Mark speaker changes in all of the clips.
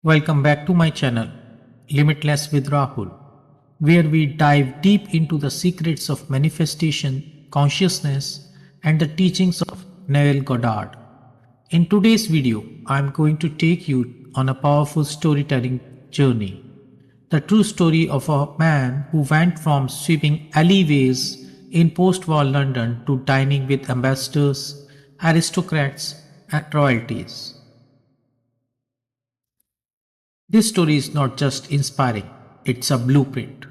Speaker 1: Welcome back to my channel, Limitless with Rahul, where we dive deep into the secrets of manifestation, consciousness, and the teachings of Neville Goddard. In today's video, I'm going to take you on a powerful storytelling journey. The true story of a man who went from sweeping alleyways in post war London to dining with ambassadors, aristocrats, and royalties. This story is not just inspiring, it's a blueprint.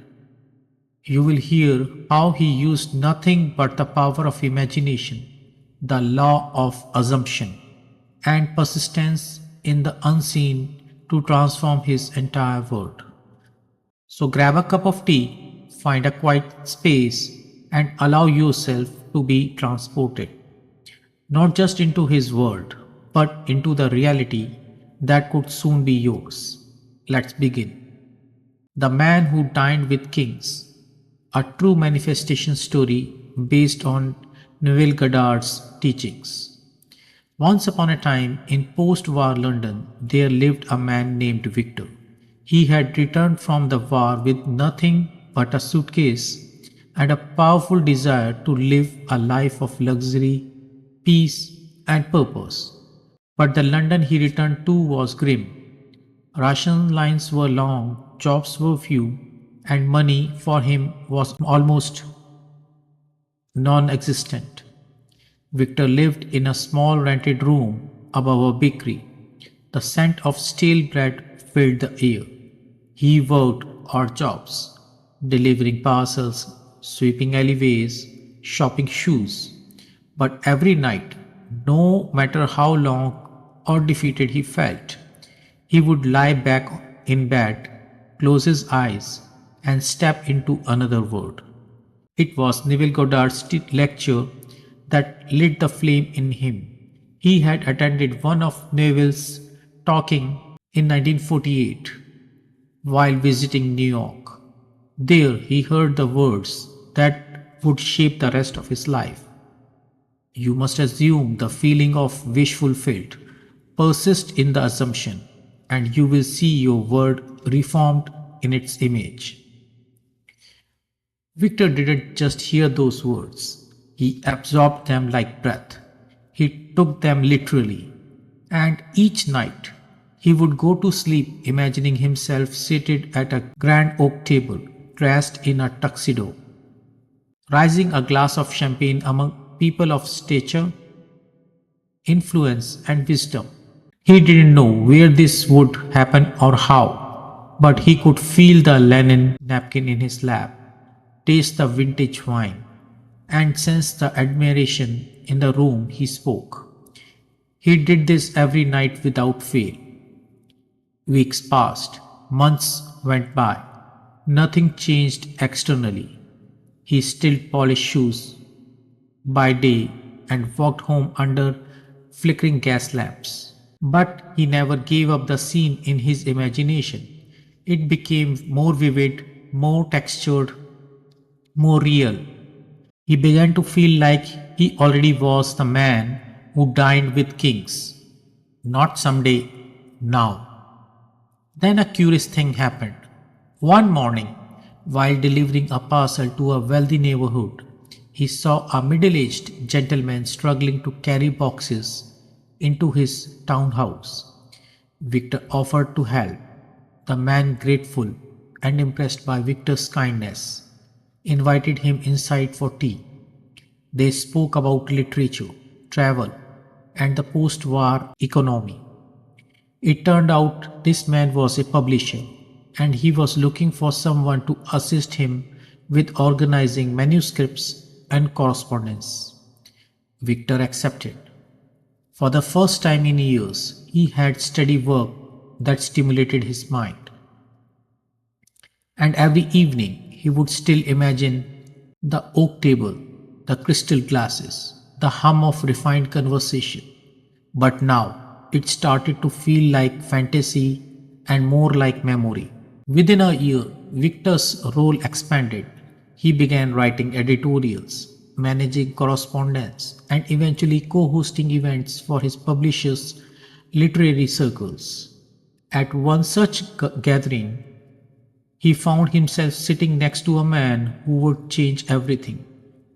Speaker 1: You will hear how he used nothing but the power of imagination, the law of assumption, and persistence in the unseen to transform his entire world. So grab a cup of tea, find a quiet space, and allow yourself to be transported, not just into his world, but into the reality that could soon be yours. Let's begin. The Man Who Dined with Kings, a true manifestation story based on Neville Goddard's teachings. Once upon a time in post war London, there lived a man named Victor. He had returned from the war with nothing but a suitcase and a powerful desire to live a life of luxury, peace, and purpose. But the London he returned to was grim. Ration lines were long, jobs were few, and money for him was almost non existent. Victor lived in a small rented room above a bakery. The scent of stale bread filled the air. He worked odd jobs, delivering parcels, sweeping alleyways, shopping shoes. But every night, no matter how long or defeated he felt, he would lie back in bed, close his eyes, and step into another world. It was Neville Goddard's lecture that lit the flame in him. He had attended one of Neville's talking in 1948 while visiting New York. There he heard the words that would shape the rest of his life. You must assume the feeling of wish fulfilled. Persist in the assumption, and you will see your world reformed in its image. Victor didn't just hear those words, he absorbed them like breath. He took them literally, and each night he would go to sleep imagining himself seated at a grand oak table, dressed in a tuxedo, raising a glass of champagne among people of stature, influence, and wisdom. He didn't know where this would happen or how, but he could feel the linen napkin in his lap, taste the vintage wine, and sense the admiration in the room he spoke. He did this every night without fail. Weeks passed, months went by. Nothing changed externally. He still polished shoes by day and walked home under flickering gas lamps. But he never gave up the scene in his imagination. It became more vivid, more textured, more real. He began to feel like he already was the man who dined with kings. Not someday, now. Then a curious thing happened. One morning, while delivering a parcel to a wealthy neighborhood, he saw a middle aged gentleman struggling to carry boxes into his townhouse. Victor offered to help. The man, grateful and impressed by Victor's kindness, invited him inside for tea. They spoke about literature, travel, and the post war economy. It turned out this man was a publisher, and he was looking for someone to assist him with organizing manuscripts and correspondence. Victor accepted. For the first time in years, he had steady work that stimulated his mind. And every evening, he would still imagine the oak table, the crystal glasses, the hum of refined conversation. But now, it started to feel like fantasy and more like memory. Within a year, Victor's role expanded. He began writing editorials, managing correspondence, and eventually co hosting events for his publisher's literary circles. At one such gathering, he found himself sitting next to a man who would change everything,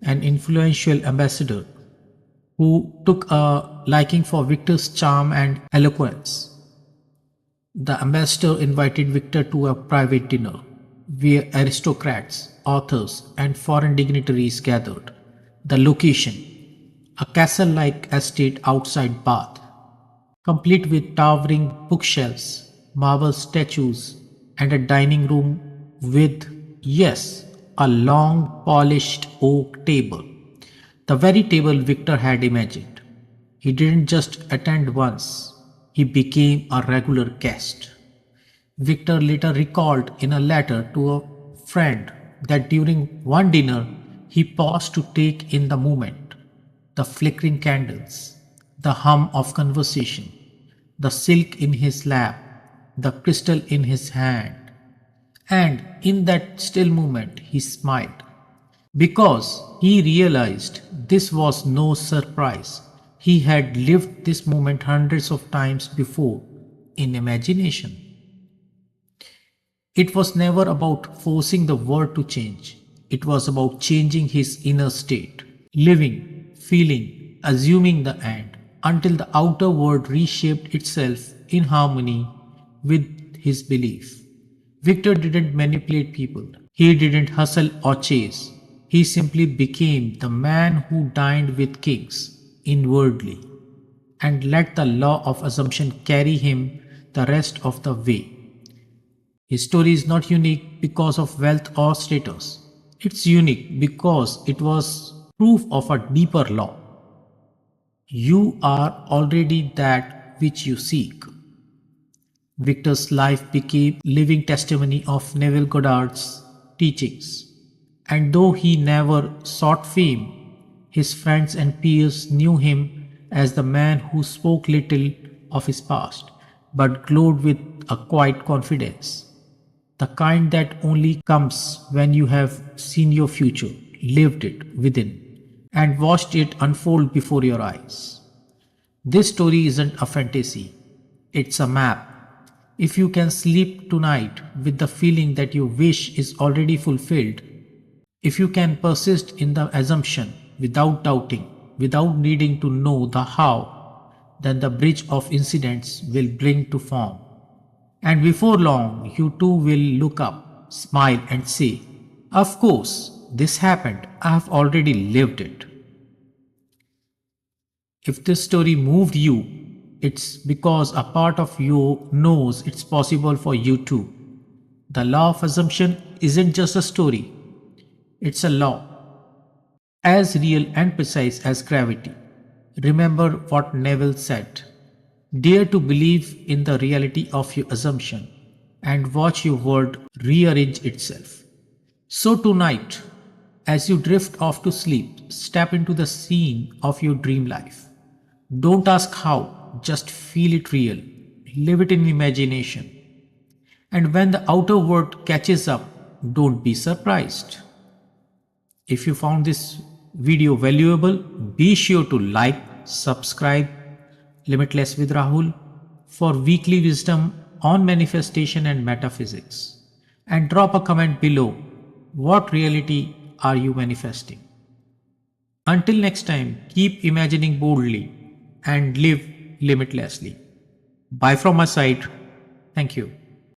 Speaker 1: an influential ambassador who took a liking for Victor's charm and eloquence. The ambassador invited Victor to a private dinner where aristocrats, authors, and foreign dignitaries gathered. The location, a castle like estate outside Bath, complete with towering bookshelves, marble statues, and a dining room with, yes, a long polished oak table. The very table Victor had imagined. He didn't just attend once, he became a regular guest. Victor later recalled in a letter to a friend that during one dinner he paused to take in the moment, the flickering candles, the hum of conversation, the silk in his lap, the crystal in his hand, and in that still moment he smiled because he realized this was no surprise. He had lived this moment hundreds of times before in imagination. It was never about forcing the world to change. It was about changing his inner state, living, feeling, assuming the end, until the outer world reshaped itself in harmony with his belief. Victor didn't manipulate people. He didn't hustle or chase. He simply became the man who dined with kings inwardly and let the law of assumption carry him the rest of the way. His story is not unique because of wealth or status. It's unique because it was proof of a deeper law. You are already that which you seek. Victor's life became living testimony of Neville Goddard's teachings. And though he never sought fame, his friends and peers knew him as the man who spoke little of his past, but glowed with a quiet confidence. The kind that only comes when you have seen your future, lived it within, and watched it unfold before your eyes. This story isn't a fantasy, it's a map. If you can sleep tonight with the feeling that your wish is already fulfilled, if you can persist in the assumption without doubting, without needing to know the how, then the bridge of incidents will bring to form. And before long, you too will look up, smile, and say, "Of course, this happened. I have already lived it." If this story moved you, it's because a part of you knows it's possible for you too. The law of assumption isn't just a story, it's a law, as real and precise as gravity. Remember what Neville said: dare to believe in the reality of your assumption and watch your world rearrange itself. So, tonight, as you drift off to sleep, step into the scene of your dream life. Don't ask how, just feel it real. Live it in imagination. And when the outer world catches up, don't be surprised. If you found this video valuable, be sure to like, subscribe, Limitless with Rahul for weekly wisdom on manifestation and metaphysics. And drop a comment below. What reality are you manifesting? Until next time, keep imagining boldly and live limitlessly. Bye from my side. Thank you.